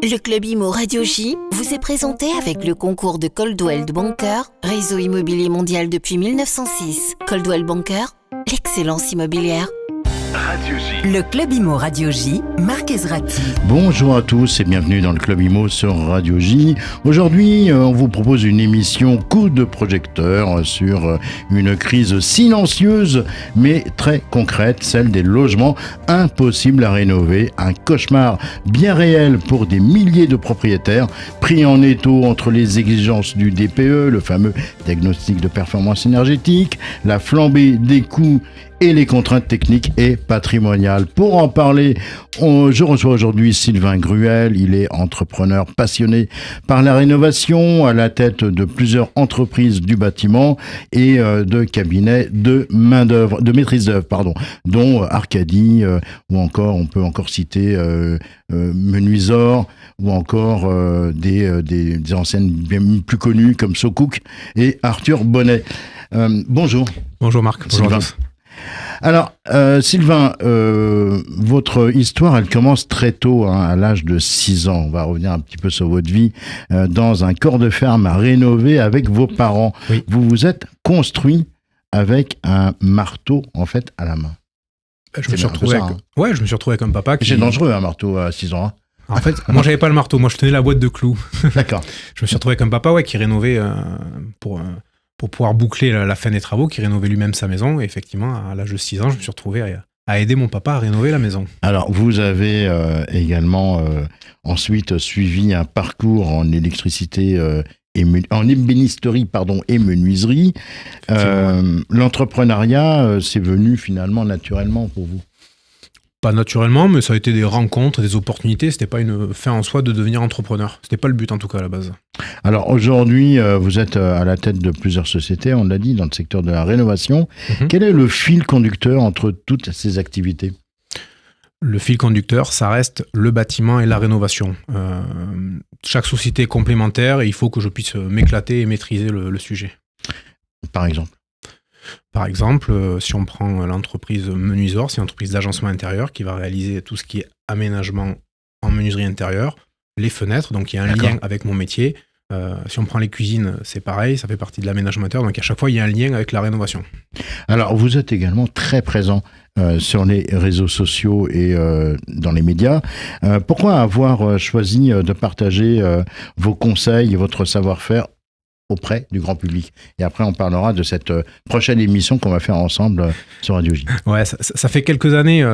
Le Club Imo Radio J vous est présenté avec le concours de Coldwell Banker, réseau immobilier mondial depuis 1906. Coldwell Banker, l'excellence immobilière. Radio J. Le Club Imo Radio J, Marc Ezrati. Bonjour à tous et bienvenue dans le Club Imo sur Radio J. Aujourd'hui, on vous propose une émission coup de projecteur sur une crise silencieuse mais très concrète, celle des logements impossibles à rénover. Un cauchemar bien réel pour des milliers de propriétaires pris en étau entre les exigences du DPE, le fameux diagnostic de performance énergétique, la flambée des coûts et les contraintes techniques et patrimoniales. Pour en parler, je reçois aujourd'hui Sylvain Gruel. Il est entrepreneur passionné par la rénovation, à la tête de plusieurs entreprises du bâtiment et de cabinets de main-d'œuvre, de maîtrise d'œuvre, dont Arcadie, ou encore, on peut encore citer Menuisor, ou encore des enseignes bien plus connues comme SoCook et Arthur Bonnet. Bonjour. Bonjour Marc. Bonjour à tous. Alors, Sylvain, votre histoire, elle commence très tôt, à l'âge de 6 ans. On va revenir un petit peu sur votre vie. Dans un corps de ferme à rénover avec vos parents. Oui. Vous vous êtes construit avec un marteau, en fait, à la main. Je me suis retrouvé avec un papa qui... C'est dangereux, un marteau à 6 ans. En fait, moi, j'avais pas le marteau. Moi, je tenais la boîte de clous. D'accord. Je me suis retrouvé avec un papa qui rénovait pour pouvoir boucler la fin des travaux, qui rénovait lui-même sa maison. Et effectivement, à l'âge de 6 ans, je me suis retrouvé à aider mon papa à rénover la maison. Alors, vous avez également ensuite suivi un parcours en électricité en ébénisterie et menuiserie. L'entrepreneuriat, c'est venu finalement naturellement pour vous? Pas naturellement, mais ça a été des rencontres, des opportunités. C'était pas une fin en soi de devenir entrepreneur. C'était pas le but en tout cas à la base. Alors aujourd'hui, vous êtes à la tête de plusieurs sociétés, on l'a dit, dans le secteur de la rénovation. Quel est le fil conducteur entre toutes ces activités ? Le fil conducteur, ça reste le bâtiment et la rénovation. Chaque société est complémentaire et il faut que je puisse m'éclater et maîtriser le sujet. Par exemple, si on prend l'entreprise Menuisor, c'est une entreprise d'agencement intérieur qui va réaliser tout ce qui est aménagement en menuiserie intérieure, les fenêtres, donc il y a un lien avec mon métier. Si on prend les cuisines, c'est pareil, ça fait partie de l'aménagement intérieur, donc à chaque fois il y a un lien avec la rénovation. Alors vous êtes également très présent sur les réseaux sociaux et dans les médias. Pourquoi avoir choisi de partager vos conseils et votre savoir-faire auprès du grand public? Et après, on parlera de cette prochaine émission qu'on va faire ensemble sur Radio J. Ouais, ça fait quelques années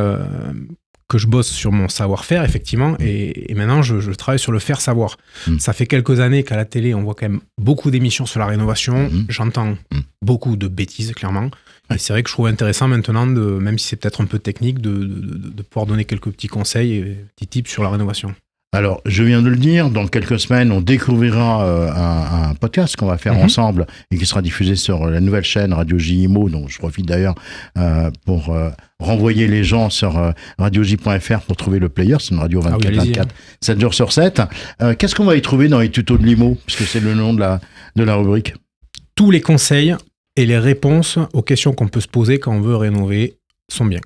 que je bosse sur mon savoir-faire, effectivement, et maintenant, je travaille sur le faire-savoir. Ça fait quelques années qu'à la télé, on voit quand même beaucoup d'émissions sur la rénovation. J'entends beaucoup de bêtises, clairement. Et c'est vrai que je trouve intéressant maintenant, même si c'est peut-être un peu technique, de pouvoir donner quelques petits conseils et petits tips sur la rénovation. Alors, je viens de le dire, dans quelques semaines, on découvrira un podcast qu'on va faire ensemble et qui sera diffusé sur la nouvelle chaîne Radio J Imo, dont je profite d'ailleurs pour renvoyer les gens sur radioj.fr pour trouver le player. C'est une radio 24/24, 7 jours sur 7. Qu'est-ce qu'on va y trouver dans les tutos de l'Imo, puisque c'est le nom de la rubrique? Tous les conseils et les réponses aux questions qu'on peut se poser quand on veut rénover sont bien.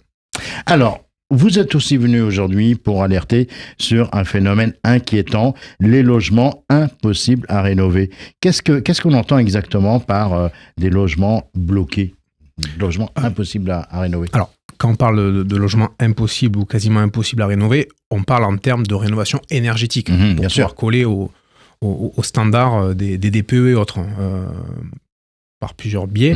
Alors, vous êtes aussi venu aujourd'hui pour alerter sur un phénomène inquiétant, les logements impossibles à rénover. Qu'est-ce qu'on entend exactement par des logements bloqués, logements impossibles à rénover? Alors, quand on parle de logements impossibles ou quasiment impossibles à rénover, on parle en termes de rénovation énergétique, pour bien pouvoir sûr coller aux standards des DPE et autres, par plusieurs biais.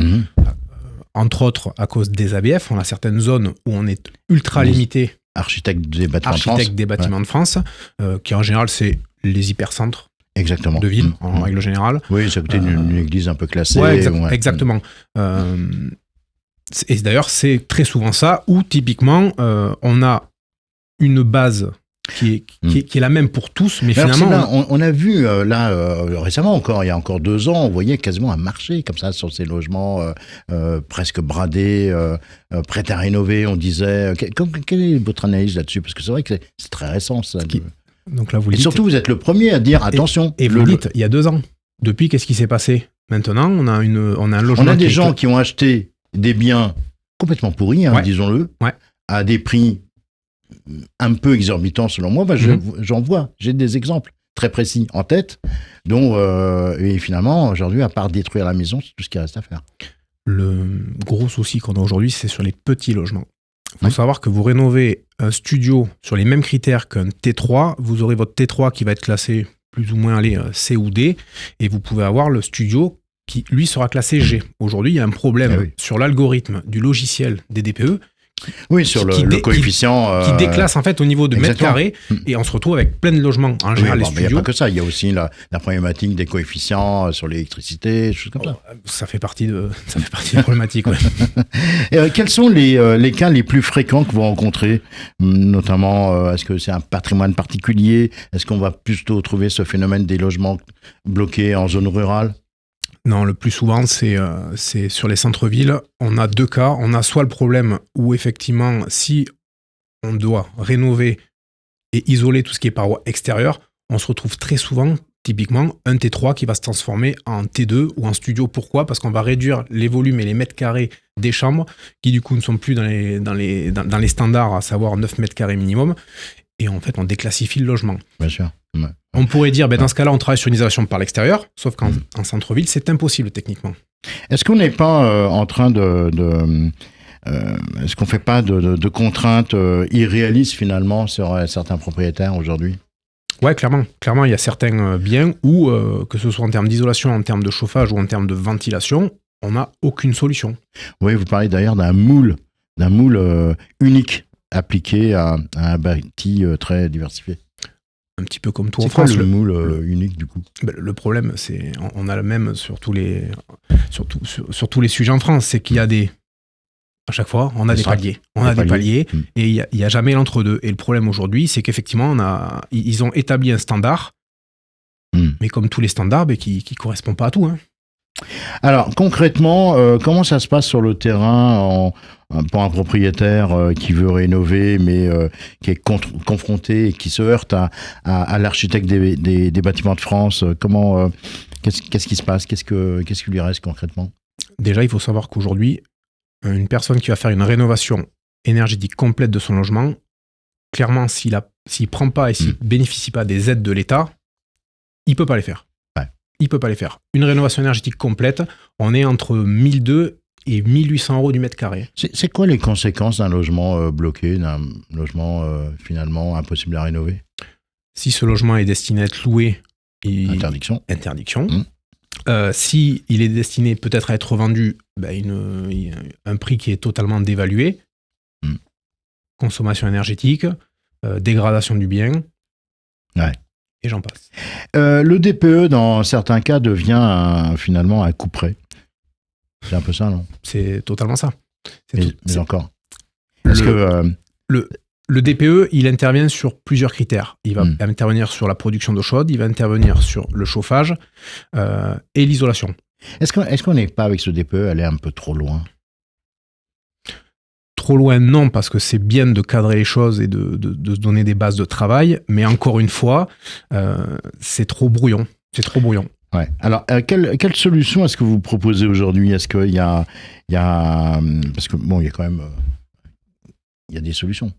Entre autres, à cause des ABF, on a certaines zones où on est ultra limité. Architecte des bâtiments de France. Qui en général, c'est les hypercentres. Exactement. De ville, en règle générale. Oui, c'est à côté d'une église un peu classée. Exactement. Et d'ailleurs, c'est très souvent ça, où typiquement, on a une base qui est la même pour tous, mais alors finalement... on a vu, récemment il y a encore 2 ans, on voyait quasiment un marché comme ça sur ces logements presque bradés, prêts à rénover. On disait... Quelle est votre analyse là-dessus? Parce que c'est vrai que c'est très récent, ça. Donc là, vous et dites, surtout, vous êtes le premier à dire attention. Et vous dites, il y a 2 ans. Depuis, qu'est-ce qui s'est passé? Maintenant, on a un logement... On a des gens qui ont acheté des biens complètement pourris, disons-le, à des prix un peu exorbitant selon moi. J'en vois, j'ai des exemples très précis en tête, dont, et finalement, aujourd'hui, à part détruire la maison, c'est tout ce qui reste à faire. Le gros souci qu'on a aujourd'hui, c'est sur les petits logements. Il faut savoir que vous rénovez un studio sur les mêmes critères qu'un T3, vous aurez votre T3 qui va être classé plus ou moins C ou D, et vous pouvez avoir le studio qui, lui, sera classé G. Aujourd'hui, il y a un problème sur l'algorithme du logiciel des DPE. Oui, sur le coefficient. Qui déclasse en fait au niveau de mètres carrés, et on se retrouve avec plein de logements. En général, les studios. Il n'y a pas que ça, il y a aussi la problématique des coefficients sur l'électricité, des choses comme ça. Ça fait partie des problématiques. Quels sont les cas les plus fréquents que vous rencontrez? Notamment, est-ce que c'est un patrimoine particulier? Est-ce qu'on va plutôt trouver ce phénomène des logements bloqués en zone rurale? Non, le plus souvent, c'est sur les centres-villes. On a 2 cas. On a soit le problème où, effectivement, si on doit rénover et isoler tout ce qui est parois extérieures, on se retrouve très souvent, typiquement, un T3 qui va se transformer en T2 ou en studio. Pourquoi ? Parce qu'on va réduire les volumes et les mètres carrés des chambres, qui du coup ne sont plus dans les standards, à savoir 9 mètres carrés minimum. Et en fait, on déclassifie le logement. Bien sûr. Ouais. On pourrait dire, dans ce cas-là, on travaille sur une isolation par l'extérieur, sauf qu'en centre-ville, c'est impossible techniquement. Est-ce qu'on n'est pas en train est-ce qu'on ne fait pas de contraintes irréalistes finalement sur certains propriétaires aujourd'hui ? Ouais, clairement. Clairement, il y a certains biens où, que ce soit en termes d'isolation, en termes de chauffage ou en termes de ventilation, on n'a aucune solution. Oui, vous parlez d'ailleurs d'un moule unique appliqué à un bâti très diversifié. Un petit peu comme tout en France. C'est quoi le moule unique du coup ? Le problème, c'est on a le même sur tous les sujets en France, c'est qu'il y a à chaque fois, on a des paliers. On a des paliers et il y a jamais l'entre-deux. Et le problème aujourd'hui, c'est qu'effectivement, ils ont établi un standard, mais comme tous les standards, qui correspond pas à tout. Hein. Alors concrètement, comment ça se passe sur le terrain pour un propriétaire qui veut rénover, mais qui est confronté et qui se heurte à l'architecte des bâtiments de France? Qu'est-ce qui se passe? Qu'est-ce qui lui reste concrètement? Déjà, il faut savoir qu'aujourd'hui, une personne qui va faire une rénovation énergétique complète de son logement, clairement, s'il prend pas et s'il bénéficie pas des aides de l'État, il peut pas les faire. Il peut pas les faire. Une rénovation énergétique complète, on est entre 1200 et 1800 euros du mètre carré. C'est quoi les conséquences d'un logement bloqué, d'un logement finalement impossible à rénover? Si ce logement est destiné à être loué, interdiction. Si il est destiné peut-être à être vendu, un prix qui est totalement dévalué, consommation énergétique, dégradation du bien. Ouais. Et j'en passe. Le DPE, dans certains cas, devient finalement un couperet. C'est un peu ça, non ? C'est totalement ça. Mais encore. Le DPE, il intervient sur plusieurs critères. Il va intervenir sur la production d'eau chaude, il va intervenir sur le chauffage et l'isolation. Est-ce qu'on n'est pas, avec ce DPE, allé un peu trop loin ? Trop loin, non, parce que c'est bien de cadrer les choses et de se donner des bases de travail, mais encore une fois, c'est trop brouillon. C'est trop brouillon. Ouais. Alors, quelle solution est-ce que vous proposez aujourd'hui ? Est-ce qu'il y a parce que bon, il y a quand même il y a des solutions.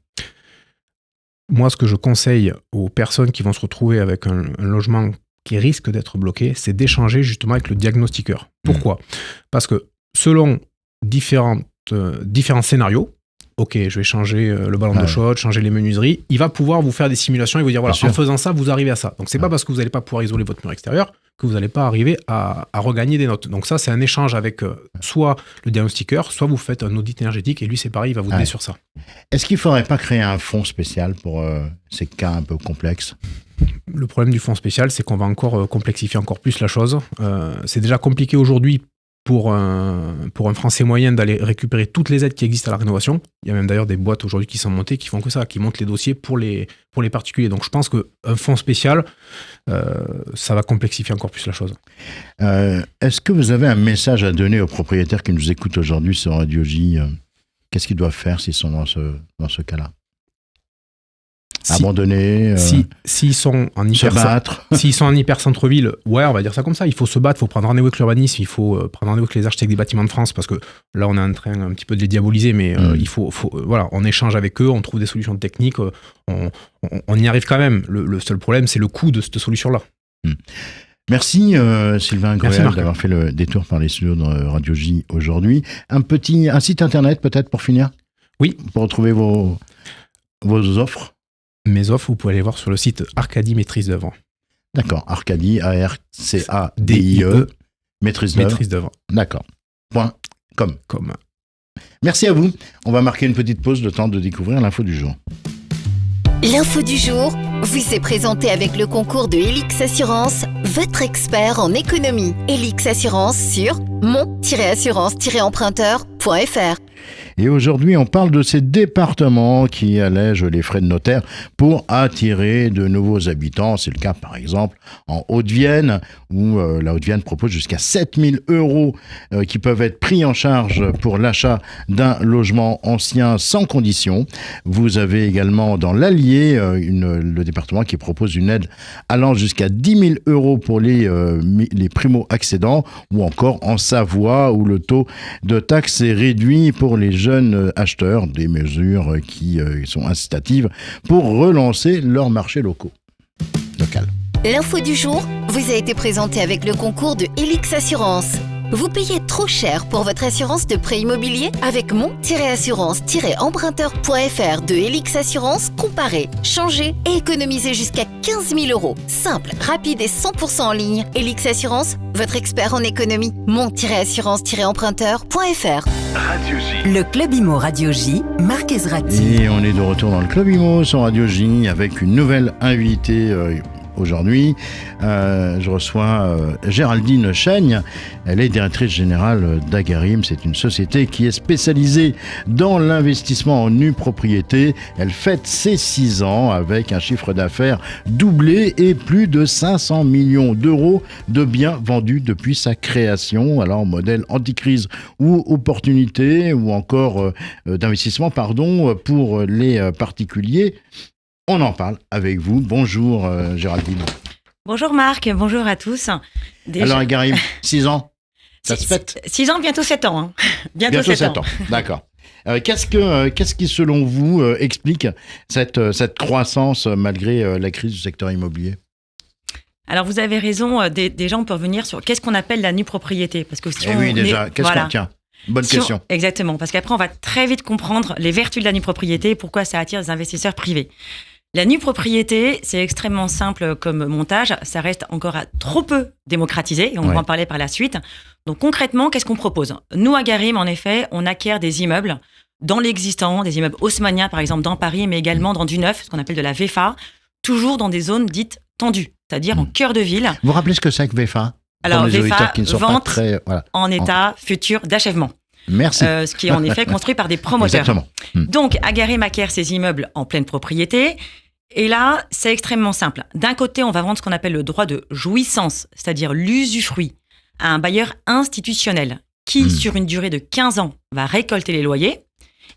Moi, ce que je conseille aux personnes qui vont se retrouver avec un logement qui risque d'être bloqué, c'est d'échanger justement avec le diagnostiqueur. Pourquoi ? Parce que selon différents scénarios, ok, je vais changer le ballon d'eau chaude, changer les menuiseries, il va pouvoir vous faire des simulations et vous dire, voilà, en faisant ça, vous arrivez à ça. Donc, c'est pas parce que vous n'allez pas pouvoir isoler votre mur extérieur que vous n'allez pas arriver à regagner des notes. Donc ça, c'est un échange avec soit le diagnostiqueur, soit vous faites un audit énergétique et lui, c'est pareil, il va vous aider sur ça. Est-ce qu'il ne faudrait pas créer un fonds spécial pour ces cas un peu complexes ? Le problème du fonds spécial, c'est qu'on va encore complexifier encore plus la chose. C'est déjà compliqué aujourd'hui pour un Français moyen d'aller récupérer toutes les aides qui existent à la rénovation. Il y a même d'ailleurs des boîtes aujourd'hui qui sont montées, qui font que ça, qui montent les dossiers pour les particuliers. Donc je pense qu'un fonds spécial, ça va complexifier encore plus la chose. Est-ce que vous avez un message à donner aux propriétaires qui nous écoutent aujourd'hui sur Radio J ? Qu'est-ce qu'ils doivent faire s'ils sont dans ce cas-là ? abandonnés, s'ils sont en se battre. S'ils sont en hyper-centre-ville, ouais, on va dire ça comme ça. Il faut se battre, il faut prendre rendez-vous avec l'urbanisme, il faut prendre rendez-vous avec les architectes des bâtiments de France, parce que là, on est en train un petit peu de les diaboliser, mais il faut voilà, on échange avec eux, on trouve des solutions techniques, on y arrive quand même. Le seul problème, c'est le coût de cette solution-là. Merci Sylvain Gruel d'avoir fait le détour par les studios de Radio J aujourd'hui. Un site internet peut-être pour finir ? Oui. Pour retrouver vos offres ? Mes offres, vous pouvez aller voir sur le site Arcadie Maîtrise d'œuvre. D'accord, Arcadie, A-R-C-A-D-I-E, Maîtrise d'œuvre. D'accord, .com. Merci à vous. On va marquer une petite pause, le temps de découvrir l'info du jour. L'info du jour vous est présentée avec le concours de Helix Assurance, votre expert en économie. Helix Assurance sur mon-assurance-emprunteur.fr. Et aujourd'hui, on parle de ces départements qui allègent les frais de notaire pour attirer de nouveaux habitants. C'est le cas, par exemple, en Haute-Vienne, où la Haute-Vienne propose jusqu'à 7 000 € qui peuvent être pris en charge pour l'achat d'un logement ancien sans condition. Vous avez également dans l'Allier le département qui propose une aide allant jusqu'à 10 000 € pour les primo-accédants, ou encore en Savoie, où le taux de taxe est réduit pour les jeunes acheteurs, des mesures qui sont incitatives pour relancer leurs marchés local. L'info du jour vous a été présentée avec le concours de Helix Assurance. Vous payez trop cher pour votre assurance de prêt immobilier? Avec mon-assurance-emprunteur.fr de Helix Assurance, comparez, changez et économisez jusqu'à 15 000 €. Simple, rapide et 100% en ligne. Helix Assurance, votre expert en économie. mon-assurance-emprunteur.fr. Radio J. Le Club Imo Radio J, Marc Ezrati. Et on est de retour dans le Club Imo sur Radio J avec une nouvelle invitée aujourd'hui. Je reçois Géraldine Chaigne. Elle est directrice générale d'Agarim. C'est une société qui est spécialisée dans l'investissement en nue propriété. Elle fête ses 6 ans avec un chiffre d'affaires doublé et plus de 500 millions € de biens vendus depuis sa création. Alors, modèle anti-crise ou opportunité ou encore d'investissement, pour les particuliers. On en parle avec vous. Bonjour Géraldine. Bonjour Marc, bonjour à tous. Alors Agarim, 6 ans, ça se fête ? 6 ans, bientôt 7 ans. Hein. Bientôt 7 ans. D'accord. Qu'est-ce qui, selon vous, explique cette croissance malgré la crise du secteur immobilier ? Alors vous avez raison, déjà on peut revenir sur qu'est-ce qu'on appelle la nue propriété. Parce que qu'on tient ? Bonne question. Exactement, parce qu'après on va très vite comprendre les vertus de la nue propriété et pourquoi ça attire des investisseurs privés. La nue propriété, c'est extrêmement simple comme montage, ça reste encore trop peu démocratisé et on va en parler par la suite. Donc concrètement, qu'est-ce qu'on propose ? Nous, à Agarim, en effet, on acquiert des immeubles dans l'existant, des immeubles haussmanniens par exemple dans Paris, mais également dans du neuf, ce qu'on appelle de la VFA, toujours dans des zones dites tendues, c'est-à-dire en cœur de ville. Vous rappelez ce que c'est que VFA ? Alors VFA, qui ne sont vente pas très, en état futur d'achèvement. Merci. Ce qui est en effet construit par des promoteurs. Exactement. Donc, Agarim acquiert ces immeubles en pleine propriété. Et là, c'est extrêmement simple. D'un côté, on va vendre ce qu'on appelle le droit de jouissance, c'est-à-dire l'usufruit, à un bailleur institutionnel qui, sur une durée de 15 ans, va récolter les loyers.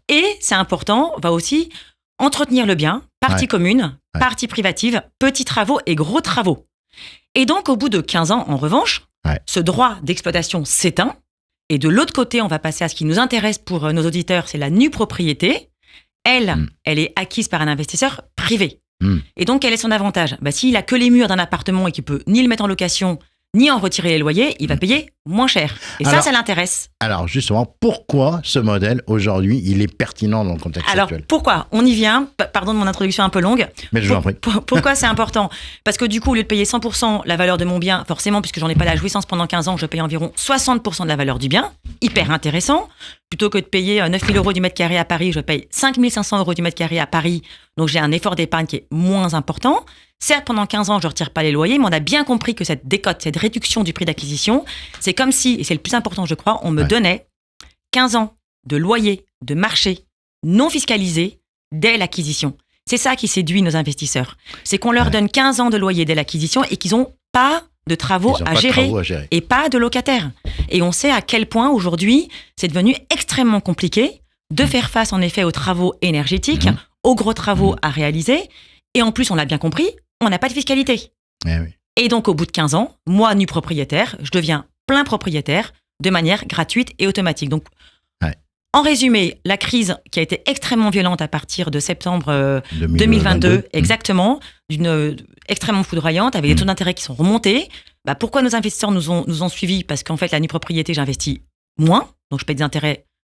Et, c'est important, va aussi entretenir le bien, partie commune, partie privative, petits travaux et gros travaux. Et donc, au bout de 15 ans, en revanche, ce droit d'exploitation s'éteint. Et de l'autre côté, on va passer à ce qui nous intéresse pour nos auditeurs, c'est la nue propriété. Elle est acquise par un investisseur privé. Et donc, quel est son avantage ? S'il a que les murs d'un appartement et qu'il peut ni le mettre en location, ni en retirer les loyers, il va payer moins cher. Et ça l'intéresse. Alors, justement, pourquoi ce modèle, aujourd'hui, il est pertinent dans le contexte actuel ? Alors, pourquoi ? On y vient. Pardon de mon introduction un peu longue. Mais je vous en prie. Pourquoi c'est important ? Parce que du coup, au lieu de payer 100% la valeur de mon bien, forcément, puisque j'en ai pas la jouissance pendant 15 ans, je paye environ 60% de la valeur du bien. Hyper intéressant. Plutôt que de payer 9 000 € du mètre carré à Paris, je paye 5 500 € du mètre carré à Paris. Donc, j'ai un effort d'épargne qui est moins important. Certes, pendant 15 ans, je ne retire pas les loyers, mais on a bien compris que cette décote, cette réduction du prix d'acquisition, c'est comme si, et c'est le plus important, je crois, on me donnait 15 ans de loyer, de marché non fiscalisé dès l'acquisition. C'est ça qui séduit nos investisseurs. C'est qu'on leur donne 15 ans de loyer dès l'acquisition et qu'ils n'ont pas de travaux à gérer et pas de locataires. Et on sait à quel point aujourd'hui, c'est devenu extrêmement compliqué de faire face en effet aux travaux énergétiques, aux gros travaux à réaliser. Et en plus, on l'a bien compris, on n'a pas de fiscalité. Eh oui. Et donc, au bout de 15 ans, moi, nu propriétaire, je deviens plein propriétaire de manière gratuite et automatique. Donc, en résumé, la crise qui a été extrêmement violente à partir de septembre 2022, exactement, extrêmement foudroyante, avec des taux d'intérêt qui sont remontés. Pourquoi nos investisseurs nous ont suivis ? Parce qu'en fait, la nue propriété, j'investis moins, donc je paye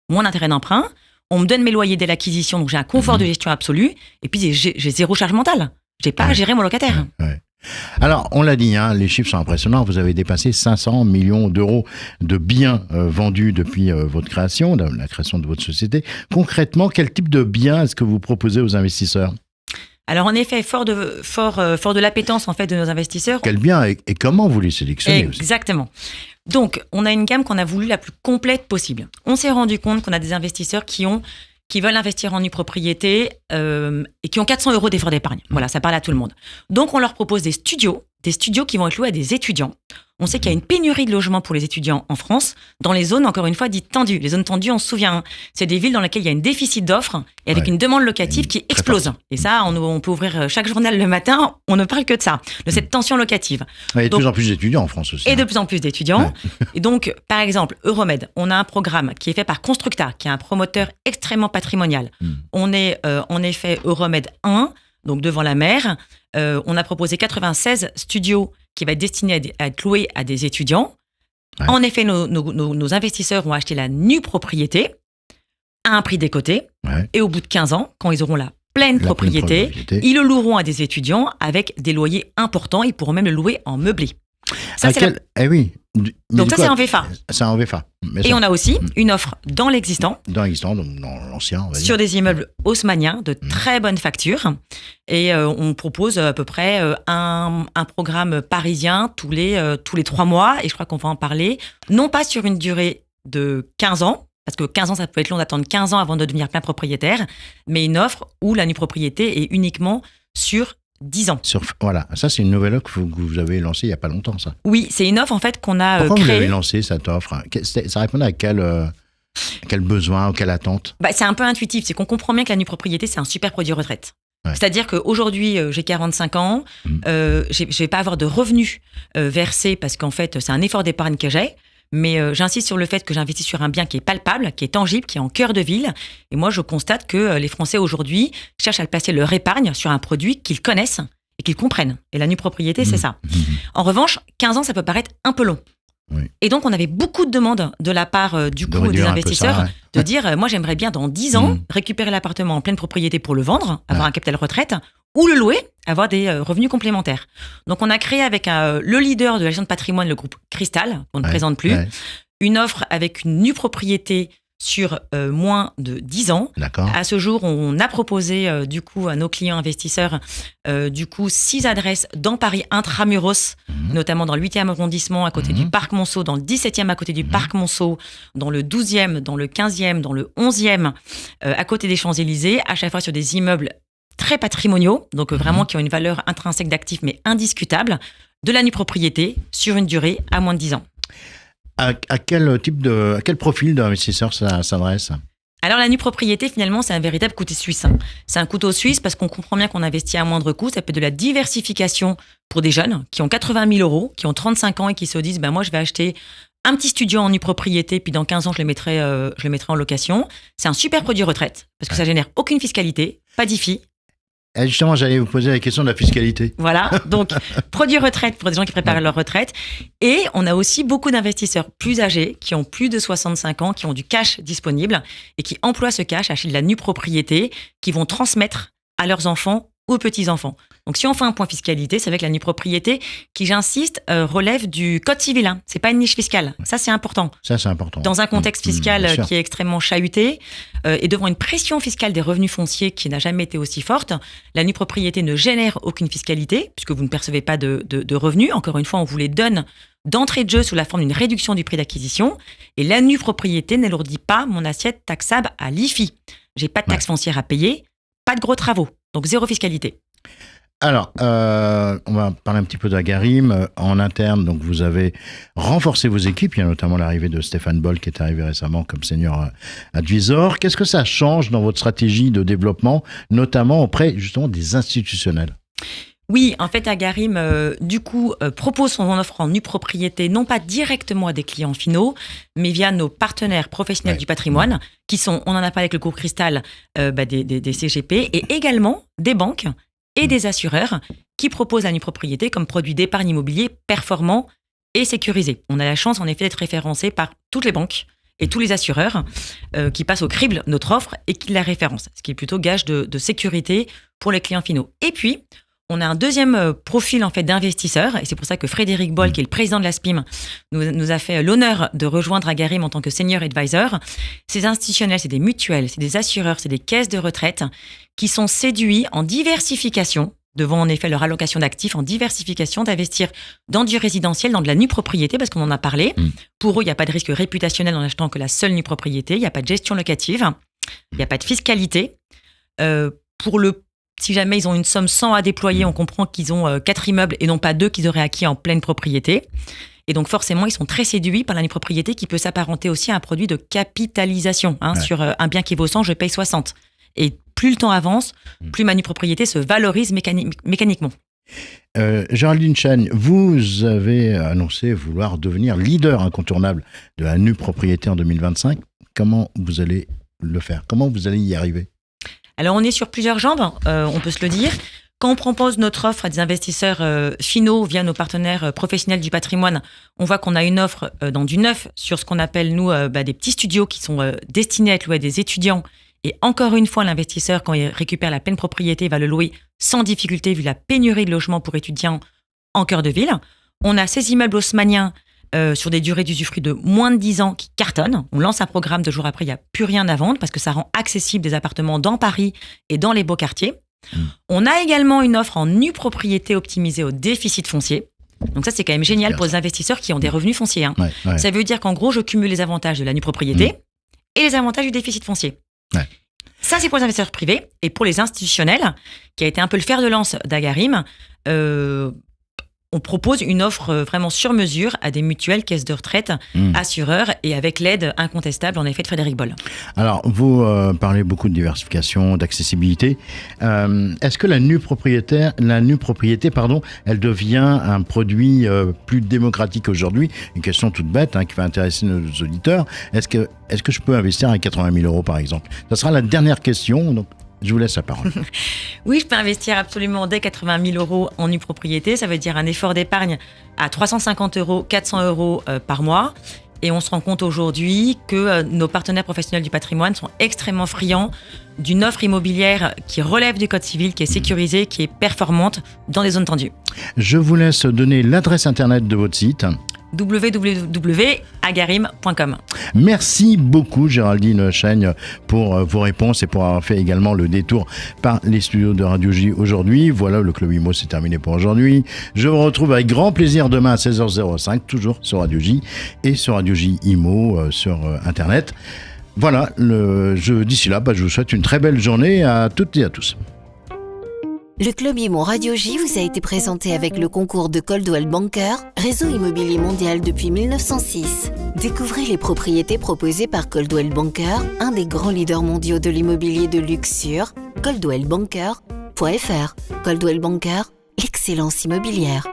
moins d'intérêts d'emprunt. On me donne mes loyers dès l'acquisition, donc j'ai un confort de gestion absolu. Et puis, j'ai zéro charge mentale. J'ai pas à gérer mon locataire. Ouais. Alors, on l'a dit, les chiffres sont impressionnants. Vous avez dépassé 500 millions d'euros de biens vendus depuis votre création, la création de votre société. Concrètement, quel type de biens est-ce que vous proposez aux investisseurs ? Alors, en effet, fort de l'appétence en fait, de nos investisseurs. Quels biens et comment vous les sélectionnez aussi ? Exactement. Donc, on a une gamme qu'on a voulu la plus complète possible. On s'est rendu compte qu'on a des investisseurs qui veulent investir en nue propriété et qui ont 400 € d'effort d'épargne. Voilà, ça parle à tout le monde. Donc, on leur propose des studios qui vont être loués à des étudiants. On sait qu'il y a une pénurie de logements pour les étudiants en France, dans les zones, encore une fois, dites tendues. Les zones tendues, on se souvient, c'est des villes dans lesquelles il y a un déficit d'offres et avec une demande locative qui explose. Et ça, on peut ouvrir chaque journal le matin, on ne parle que de ça, de cette tension locative. Il y a de plus en plus d'étudiants en France aussi. Et de plus en plus d'étudiants. Et donc, par exemple, Euromed, on a un programme qui est fait par Constructa, qui est un promoteur extrêmement patrimonial. On est en effet Euromed 1, donc devant la mer. On a proposé 96 studios qui va être destiné à être loué à des étudiants. Ouais. En effet, nos investisseurs ont acheté la nue propriété à un prix décoté. Ouais. Et au bout de 15 ans, quand ils auront la pleine propriété, ils le loueront à des étudiants avec des loyers importants. Ils pourront même le louer en meublé. Ça, oui. Donc ça, c'est en VFA. C'est en VFA. Et on a aussi une offre dans l'existant. Dans l'existant, donc dans l'ancien, on va dire. Sur des immeubles haussmanniens de très bonne facture. Et on propose à peu près un programme parisien tous les 3 mois. Et je crois qu'on va en parler. Non pas sur une durée de 15 ans, parce que 15 ans, ça peut être long d'attendre 15 ans avant de devenir plein propriétaire. Mais une offre où la nue propriété est uniquement sur 10 ans. Voilà, ça c'est une nouvelle offre que vous avez lancée il n'y a pas longtemps, ça. Oui, c'est une offre en fait qu'on a Pourquoi créée. Vous l'avez lancée, cette offre ? Ça répondait à quel besoin ou quelle attente ? C'est un peu intuitif, c'est qu'on comprend bien que la nue propriété, c'est un super produit retraite. Ouais. C'est-à-dire qu'aujourd'hui, j'ai 45 ans, je ne vais pas avoir de revenus versés parce qu'en fait, c'est un effort d'épargne que j'ai. Mais j'insiste sur le fait que j'investis sur un bien qui est palpable, qui est tangible, qui est en cœur de ville. Et moi, je constate que les Français aujourd'hui cherchent à placer leur épargne sur un produit qu'ils connaissent et qu'ils comprennent. Et la nue propriété, c'est ça. En revanche, 15 ans, ça peut paraître un peu long. Oui. Et donc, on avait beaucoup de demandes de la part des investisseurs de dire, moi, j'aimerais bien dans 10 ans récupérer l'appartement en pleine propriété pour le vendre, avoir un capital retraite, ou le louer, avoir des revenus complémentaires. Donc, on a créé avec le leader de la gestion de patrimoine, le groupe Cristal, qu'on ne présente plus, une offre avec une nue propriété sur moins de 10 ans. D'accord. À ce jour, on a proposé du coup à nos clients investisseurs 6 adresses dans Paris intramuros, notamment dans le 8e arrondissement à côté du Parc Monceau, dans le 17e à côté du Parc Monceau, dans le 12e, dans le 15e, dans le 11e à côté des Champs-Élysées, à chaque fois sur des immeubles très patrimoniaux, donc vraiment qui ont une valeur intrinsèque d'actifs mais indiscutable, de la nue propriété sur une durée à moins de 10 ans. À quel profil d'investisseur ça s'adresse ? Alors, la nue propriété, finalement, c'est un véritable couteau suisse. C'est un couteau suisse parce qu'on comprend bien qu'on investit à moindre coût. Ça peut être de la diversification pour des jeunes qui ont 80 000 €, qui ont 35 ans et qui se disent moi, je vais acheter un petit studio en nue propriété, puis dans 15 ans, je le mettrai en location. C'est un super produit retraite parce que ça génère aucune fiscalité, pas d'IFI. Et justement, j'allais vous poser la question de la fiscalité. Voilà, donc produit retraite pour des gens qui préparent leur retraite. Et on a aussi beaucoup d'investisseurs plus âgés qui ont plus de 65 ans, qui ont du cash disponible et qui emploient ce cash à acheter de la nue propriété qui vont transmettre à leurs enfants ou aux petits-enfants. Donc, si on fait un point fiscalité, c'est avec la nue propriété qui, j'insiste, relève du code civil. C'est pas une niche fiscale. Ça, c'est important. Ça, c'est important. Dans un contexte fiscal qui est extrêmement chahuté et devant une pression fiscale des revenus fonciers qui n'a jamais été aussi forte, la nue propriété ne génère aucune fiscalité puisque vous ne percevez pas de revenus. Encore une fois, on vous les donne d'entrée de jeu sous la forme d'une réduction du prix d'acquisition. Et la nue propriété n'alourdit pas mon assiette taxable à l'IFI. J'ai pas de taxe foncière à payer, pas de gros travaux. Donc, zéro fiscalité. Alors, on va parler un petit peu d'Agarim en interne. Donc, vous avez renforcé vos équipes. Il y a notamment l'arrivée de Stéphane Boll qui est arrivé récemment comme senior advisor. Qu'est-ce que ça change dans votre stratégie de développement, notamment auprès justement des institutionnels ? Oui, en fait, Agarim, propose son offre en nue propriété, non pas directement à des clients finaux, mais via nos partenaires professionnels du patrimoine, qui sont, on en a parlé avec le cours Cristal, des CGP, et également des banques et des assureurs qui proposent la nue propriété comme produit d'épargne immobilier performant et sécurisé. On a la chance, en effet, d'être référencé par toutes les banques et tous les assureurs qui passent au crible notre offre et qui la référencent, ce qui est plutôt gage de sécurité pour les clients finaux. Et puis, on a un deuxième profil en fait d'investisseurs, et c'est pour ça que Frédéric Boll, qui est le président de la SPIM, nous a fait l'honneur de rejoindre Agarim en tant que senior advisor. Ces institutionnels, c'est des mutuelles, c'est des assureurs, c'est des caisses de retraite qui sont séduits en diversification, devant en effet leur allocation d'actifs, en diversification, d'investir dans du résidentiel, dans de la nue propriété, parce qu'on en a parlé. Pour eux, il n'y a pas de risque réputationnel en achetant que la seule nue propriété, il n'y a pas de gestion locative, il n'y a pas de fiscalité. Si jamais ils ont une somme 100 à déployer, on comprend qu'ils ont 4 immeubles et non pas 2 qu'ils auraient acquis en pleine propriété. Et donc forcément, ils sont très séduits par la nue propriété qui peut s'apparenter aussi à un produit de capitalisation. Sur un bien qui vaut 100, je paye 60. Et plus le temps avance, plus ma nue propriété se valorise mécaniquement. Géraldine Chagne, vous avez annoncé vouloir devenir leader incontournable de la nue propriété en 2025. Comment vous allez le faire ? Comment vous allez y arriver ? Alors, on est sur plusieurs jambes, on peut se le dire. Quand on propose notre offre à des investisseurs finaux via nos partenaires professionnels du patrimoine, on voit qu'on a une offre dans du neuf sur ce qu'on appelle, nous, des petits studios qui sont destinés à être loués à des étudiants. Et encore une fois, l'investisseur, quand il récupère la pleine propriété, va le louer sans difficulté vu la pénurie de logements pour étudiants en cœur de ville. On a ces immeubles haussmanniens sur des durées d'usufruit de moins de 10 ans qui cartonnent. On lance un programme 2 jours après, il n'y a plus rien à vendre parce que ça rend accessible des appartements dans Paris et dans les beaux quartiers. On a également une offre en nue propriété optimisée au déficit foncier. Donc ça, c'est quand même génial pour les investisseurs qui ont des revenus fonciers. Ça veut dire qu'en gros, je cumule les avantages de la nue propriété et les avantages du déficit foncier. Ça, c'est pour les investisseurs privés. Et pour les institutionnels, qui a été un peu le fer de lance d'Agarim, on propose une offre vraiment sur mesure à des mutuelles, caisses de retraite, assureurs, et avec l'aide incontestable, en effet, de Frédéric Boll. Alors, vous parlez beaucoup de diversification, d'accessibilité. Est-ce que la nue propriété, elle devient un produit plus démocratique aujourd'hui ? Une question toute bête qui va intéresser nos auditeurs. Est-ce que je peux investir à 80 000 €, par exemple ? Ça sera la dernière question, donc je vous laisse la parole. Oui, je peux investir absolument dès 80 000 € en nue propriété. Ça veut dire un effort d'épargne à 350 €, 400 € par mois. Et on se rend compte aujourd'hui que nos partenaires professionnels du patrimoine sont extrêmement friands d'une offre immobilière qui relève du code civil, qui est sécurisée, qui est performante dans des zones tendues. Je vous laisse donner l'adresse internet de votre site. www.agarim.com. Merci beaucoup Géraldine Chagne pour vos réponses et pour avoir fait également le détour par les studios de Radio J aujourd'hui. Voilà, le Club Imo, c'est terminé pour aujourd'hui. Je vous retrouve avec grand plaisir demain à 16h05, toujours sur Radio J et sur Radio J Imo sur Internet. Voilà, d'ici là, je vous souhaite une très belle journée à toutes et à tous. Le Club Imo Radio J vous a été présenté avec le concours de Coldwell Banker, réseau immobilier mondial depuis 1906. Découvrez les propriétés proposées par Coldwell Banker, un des grands leaders mondiaux de l'immobilier de luxe sur coldwellbanker.fr. Coldwell Banker, l'excellence immobilière.